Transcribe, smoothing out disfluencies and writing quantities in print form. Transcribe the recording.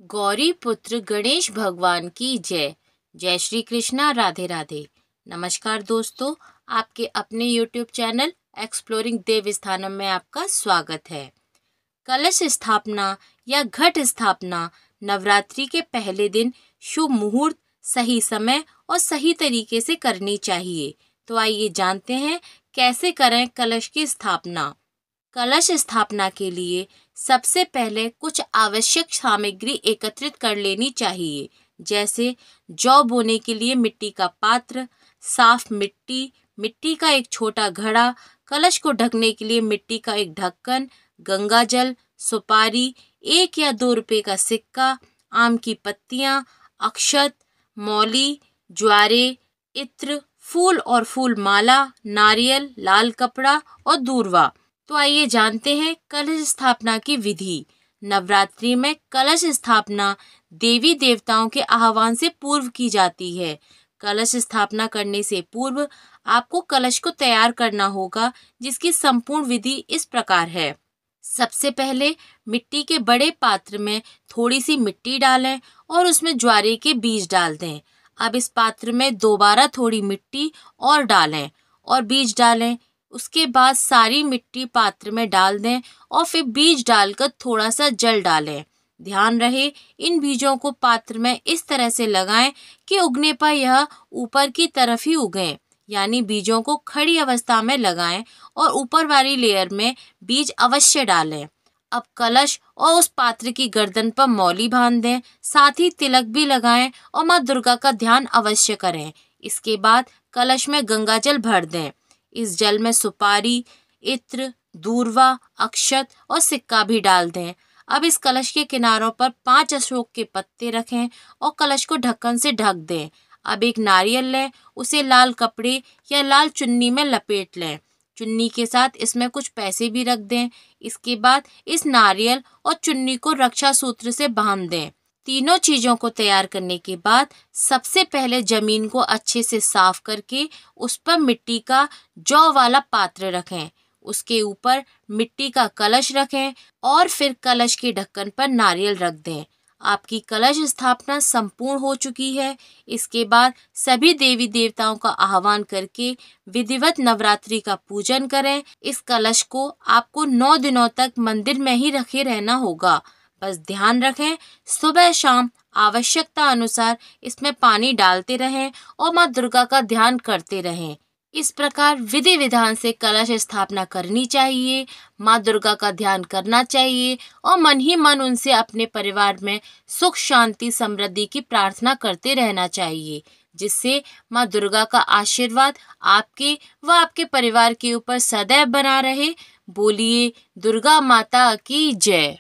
गौरी पुत्र गणेश भगवान की जय। जय श्री कृष्णा, राधे राधे। नमस्कार दोस्तों, आपके अपने YouTube चैनल एक्सप्लोरिंग देव स्थानम में आपका स्वागत है। कलश स्थापना या घट स्थापना नवरात्रि के पहले दिन शुभ मुहूर्त, सही समय और सही तरीके से करनी चाहिए। तो आइए जानते हैं कैसे करें कलश की स्थापना। कलश स्थापना के लिए सबसे पहले कुछ आवश्यक सामग्री एकत्रित कर लेनी चाहिए, जैसे जौ बोने के लिए मिट्टी का पात्र, साफ मिट्टी, मिट्टी का एक छोटा घड़ा, कलश को ढकने के लिए मिट्टी का एक ढक्कन, गंगा जल, सुपारी, 1 या 2 रुपए का सिक्का, आम की पत्तियां, अक्षत, मौली, ज्वारे, इत्र, फूल और फूल माला, नारियल, लाल कपड़ा और दूर्वा। तो आइए जानते हैं कलश स्थापना की विधि। नवरात्रि में कलश स्थापना देवी देवताओं के आह्वान से पूर्व की जाती है। कलश स्थापना करने से पूर्व आपको कलश को तैयार करना होगा, जिसकी संपूर्ण विधि इस प्रकार है। सबसे पहले मिट्टी के बड़े पात्र में थोड़ी सी मिट्टी डालें और उसमें ज्वारे के बीज डाल दें। अब इस पात्र में दोबारा थोड़ी मिट्टी और डालें और बीज डालें। उसके बाद सारी मिट्टी पात्र में डाल दें और फिर बीज डालकर थोड़ा सा जल डालें। ध्यान रहे इन बीजों को पात्र में इस तरह से लगाएं कि उगने पर यह ऊपर की तरफ ही उगें, यानी बीजों को खड़ी अवस्था में लगाएं और ऊपर वाली लेयर में बीज अवश्य डालें। अब कलश और उस पात्र की गर्दन पर मौली बांध दें, साथ ही तिलक भी लगाएं और माँ दुर्गा का ध्यान अवश्य करें। इसके बाद कलश में गंगा जल भर दें। इस जल में सुपारी, इत्र, दूर्वा, अक्षत और सिक्का भी डाल दें। अब इस कलश के किनारों पर 5 अशोक के पत्ते रखें और कलश को ढक्कन से ढक दें। अब एक नारियल लें, उसे लाल कपड़े या लाल चुन्नी में लपेट लें। चुन्नी के साथ इसमें कुछ पैसे भी रख दें। इसके बाद इस नारियल और चुन्नी को रक्षा सूत्र से बांध दें। तीनों चीज़ों को तैयार करने के बाद सबसे पहले जमीन को अच्छे से साफ करके उस पर मिट्टी का जौ वाला पात्र रखें। उसके ऊपर मिट्टी का कलश रखें और फिर कलश के ढक्कन पर नारियल रख दें। आपकी कलश स्थापना संपूर्ण हो चुकी है। इसके बाद सभी देवी देवताओं का आह्वान करके विधिवत नवरात्रि का पूजन करें। इस कलश को आपको 9 दिनों तक मंदिर में ही रखे रहना होगा। बस ध्यान रखें, सुबह शाम आवश्यकता अनुसार इसमें पानी डालते रहें और माँ दुर्गा का ध्यान करते रहें। इस प्रकार विधि विधान से कलश स्थापना करनी चाहिए, माँ दुर्गा का ध्यान करना चाहिए और मन ही मन उनसे अपने परिवार में सुख शांति समृद्धि की प्रार्थना करते रहना चाहिए, जिससे माँ दुर्गा का आशीर्वाद आपके व आपके परिवार के ऊपर सदैव बना रहे। बोलिए दुर्गा माता की जय।